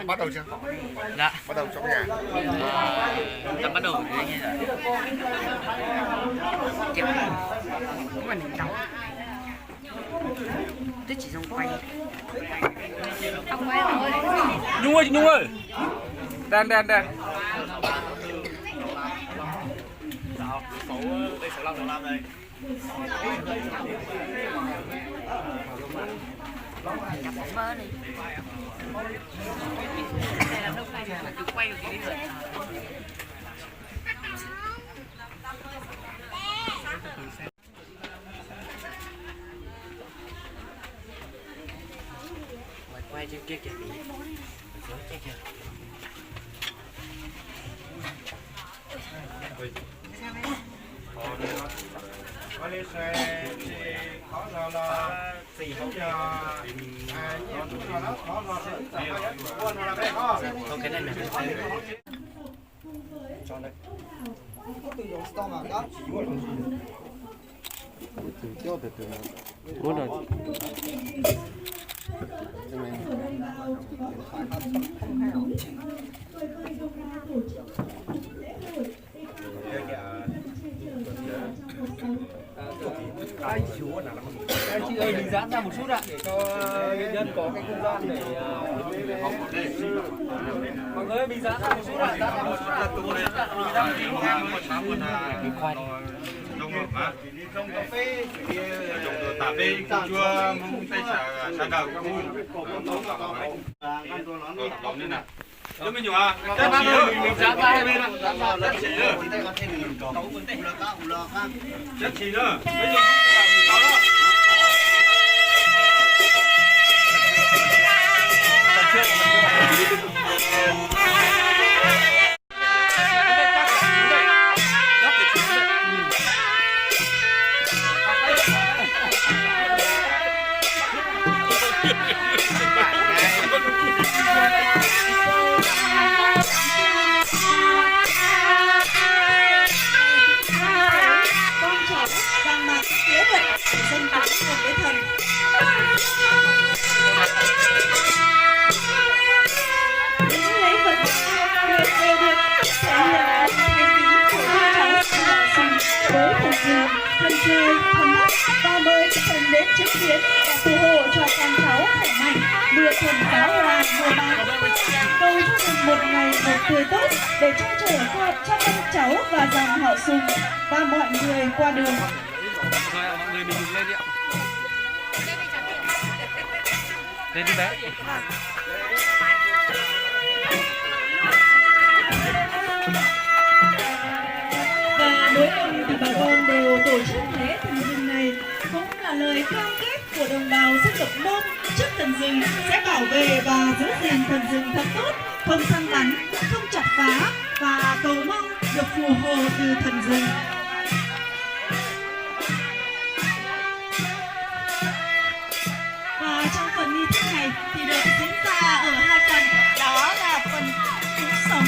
Bắt đầu chưa? Dạ. Bắt đầu trong nhà. Đã bắt đầu rồi như vậy. Kiểu cũng là mình đóng. Tôi chỉ dùng quay. Không quay rồi. Nhung ơi. Đàn. Đây 65 đầu làm đây. Nhập bóng mơ này. Đây là lúc này mà chú quay được cái gì rồi. Quay trên kia kìa. Không cái này là Cho đây. Muốn rồi. Chị ơi, mình giãn ra một chút ạ để cho nghệ nhân có cái không gian để mọi người mình giãn ra một chút ạ, giãn ra một chút ạ. Trong cà phê tả bê chua mông tây xà đầu đóng lên nào cho mình nhỏ các bạn ơi mình dán ra hai bên ạ dán vào rất chỉ nữa rất chỉ nữa bây giờ đó đó thân chơi, thân mắt và mời thần đến chứng kiến và phù hộ cho con cháu khỏe mạnh, mưa thuần giáo hòa mùa màng. Cầu chúc mừng một ngày một tươi tốt để trông chờ cho con cháu và dòng họ Sùng và mọi người qua đường. Rồi mọi người mình dùng lên đi ạ. Lên đi bé. Và mỗi năm thì bà con đều tổ chức lễ thần rừng này, cũng là lời cam kết của đồng bào dân tộc Mông trước thần rừng sẽ bảo vệ và giữ gìn thần rừng thật tốt, không săn bắn, không chặt phá và cầu mong được phù hộ từ thần rừng. Và trong phần nghi thức này thì được diễn ra ở hai phần, đó là phần cúng sống.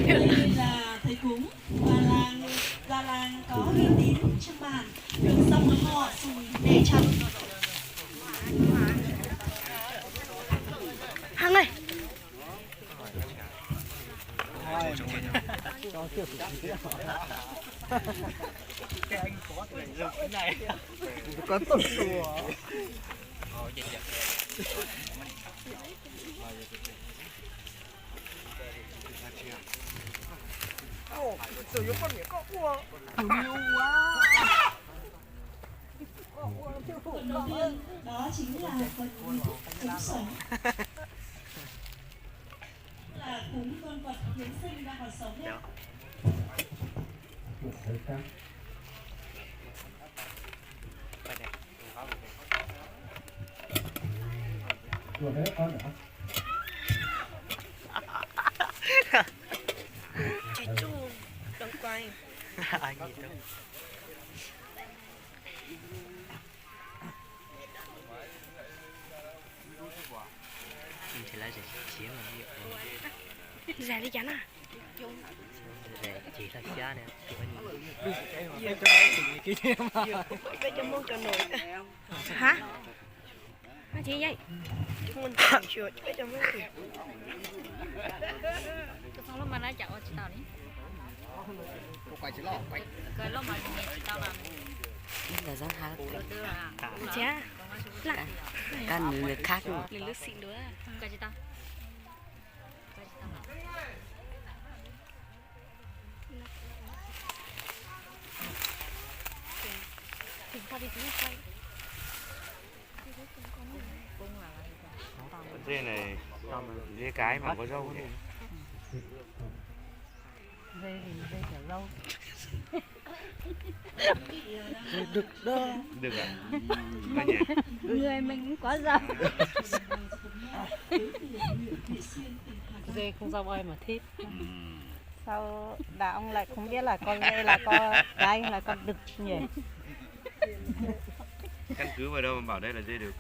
Đây là thầy cúng và già làng có uy tín trong bản, được dòng họ Sùng để chăm. Hằng ơi. Con tốt rồi. Phần đầu tiên đó chính là phần cúng sống, là cúng con vật hiến sinh đang còn sống nhé. Chị Chu đừng quay. Ai gì đâu. Mình chỉ là chỉ chiếm mà Dạ đi chán à. chỉ là xa nè, chỉ có Bây giờ muốn cho nổi. Hả? Hả chị vậy? Chúng mình làm chuyện bây giờ muốn kìa. Xong lúc mà nó chậu chị tao đi. Quay chỉ lọ quay. Cái lúc mà chị tao làm là giá hai đưa là Chá. Lại. căn người khác luôn. Lên nước xịn nữa. cái chị tao. Cái chị tao làm. Tìm qua đi tí quay. dê này dê cái mà có râu đấy. Dê thì dê kiểu lâu. Được đó. Được à? Có nhỉ? Người mình cũng quá giàu. Dê không rau ai mà thích. Sao đã ông lại không biết là con dê là con cái là con đực nhỉ? Căn cứ vào đâu mà bảo đây là dê được?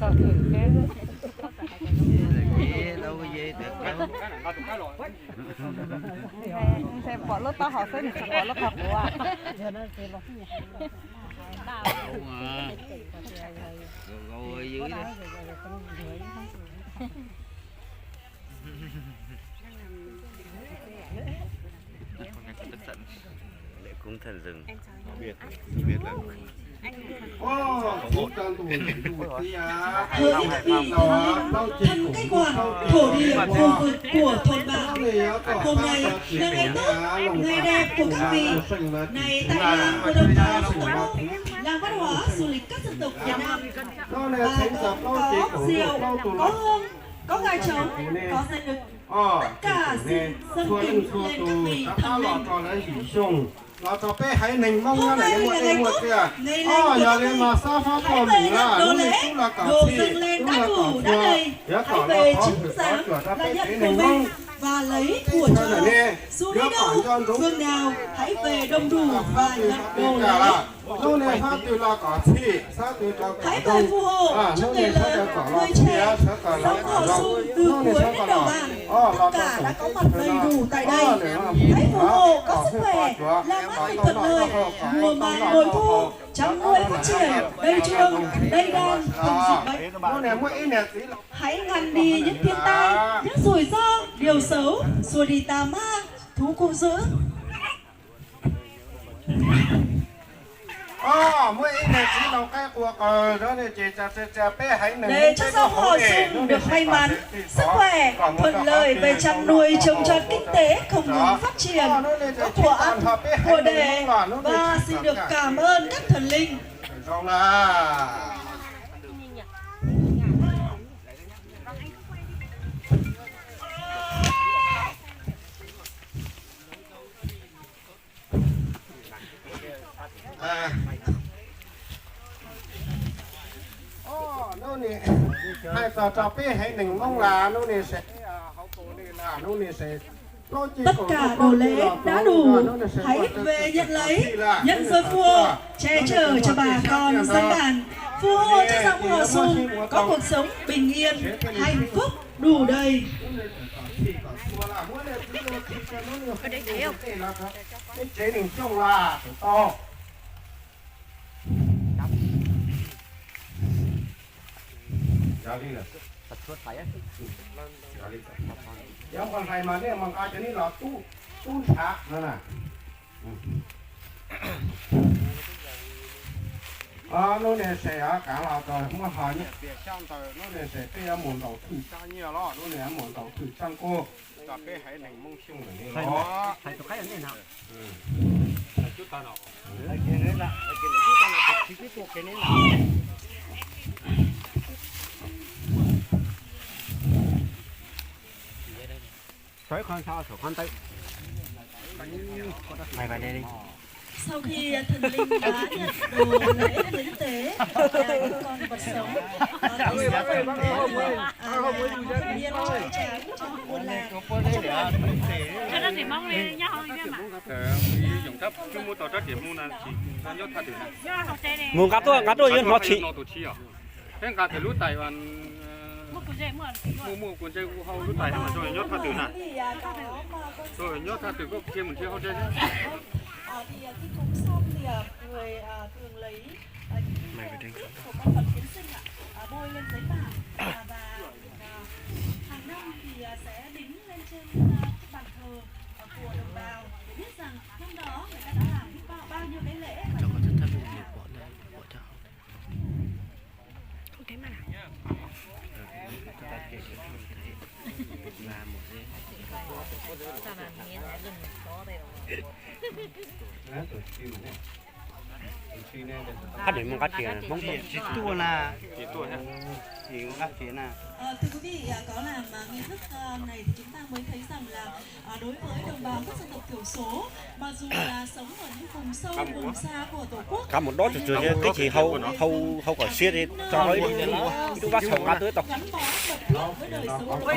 Sao thử thế? Dê đâu có dê được đâu. Xem bỏ lốt tao hỏi phết thì bỏ lốt học của à? Giờ nó dê bỏ nhỉ? Rồi dưới đó. Lễ cúng thần rừng. Biết là Thân cách quản thổ địa khu vực của thôn bản. Hôm nay là ngày tốt, ngày đẹp của các vị. Này tại làng của đồng bào dân tộc Mông, làng văn hóa du lịch các dân tộc Việt Nam. Và có rượu, có hương, có gà trống, có dây lực. Tất cả xin dâng kính lên các vị thần linh. là cho bé hãy nình mong ra này một em một kìa. Giờ lên mà sao pháp của mình là đồ lễ, đồ dâng lên đã đủ đã đầy. Hãy về chứng giám là nhận của mình và lấy của cho. Dù đi đâu, phương nào, hãy về đông đủ và nhận đồ lễ. Hãy về phù hộ cho người lớn, người trẻ, dòng họ Sùng từ cuối đến đầu bản. Tất cả đã có mặt đầy đủ tại đây. Hãy phù hộ có sức khỏe, làm ăn thuận lợi, mùa màng bội thu, chăn nuôi phát triển, đầy trường, đầy đàn, không dịch bệnh. Hãy ngăn đi những thiên tai, những rủi ro, điều xấu, xua đi tà ma, thú cung dữ. Để cho dòng họ Sùng được may mắn, sức khỏe, thuận lợi về chăn nuôi trồng trọt kinh tế không ngừng phát triển, có của ăn, của để và xin được cảm ơn các thần linh. Nó nè hai tờ trò bé hãy đừng mong là nó nè sẽ hậu cổ nè là nó nè sẽ Tất cả đồ lễ đã đủ, hãy về nhận lấy, nhận rồi phù hộ, che chở cho bà con dân bản, phù hộ cho dòng họ Sùng có cuộc sống bình yên, hạnh phúc đủ đầy. Ở đây thấy không? Cái chế đừng trông là to. Ra đi nè. Nếu con thầy màเนี่ยมันอาจจะนี่หรอตู้ฉากนั่นน่ะnó này sẽ cả là rồi không có hỏi nhé việc sang tới nó này sẽ cái muốn đầu thử cha nhiều lo nó này muốn đầu thử sang cô cà phê hãy nành mông xung này đó thầy tôi thấy ở đây nào chút ta nào cái này là chút ta là chỉ cái thuộc cái này là sói con sao sói con tới mày vào đây đi. Sau khi thần linh đã nhận đồ lễ hiến tế và những con vật sống, thì sẽ phần thiên nhiên trói tráng trong buôn làng. Cho nó thì mong lên nhau hơn chứ mà. dùng thấp chứ mua tàu trách điểm mua là chỉ nhốt thắt được Do học xe này. Muốn ngắt tôi nhưng nó chỉ thế cả thể lút tài hoàn Mua cuốn dây mua cuốn dây hậu lút tài mà rồi nhốt thắt được nè Thì rồi nhốt thắt được có kia một chiếc hậu dây thì khi cúng xong thì người thường lấy những của con vật hiến sinh bôi lên giấy vàng và hàng năm thì sẽ đính lên trên cái bàn thờ của đồng bào để biết rằng năm đó người ta đã làm biết bao nhiêu cái lễ và Cho con rất thấp nhiều bỏ này, bỏ cho họ. Không thấy mà nào. Làm một cái. Sao mà nghe nó gần có đây rồi. cắt điểm một cắt kia bông chỉ tua là chỉ tuổi ha chỉ cắt chỉ là thưa quý vị, có làm nghi thức này thì chúng ta mới thấy rằng là đối với đồng bào các dân tộc thiểu số, mà dù là sống ở những vùng sâu vùng xa của tổ quốc, cả một đó trừ cái chỉ hậu có xiết thì cho ấy chúng ta sống ra tới tộc gắn bó mật thiết với đời sống của bà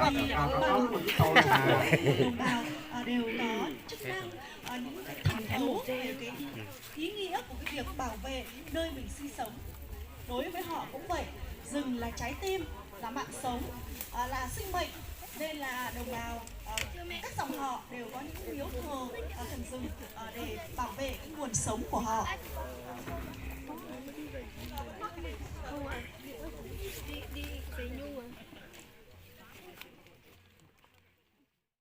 con thì đồng bào đều có chức năng những cái thẩm thấu về cái ý nghĩa của cái việc bảo vệ nơi mình sinh sống. Đối với họ cũng vậy, rừng là trái tim, là mạng sống, là sinh mệnh, nên là đồng bào các dòng họ đều có những miếu thờ thần rừng để bảo vệ cái nguồn sống của họ. Đi Nhu à?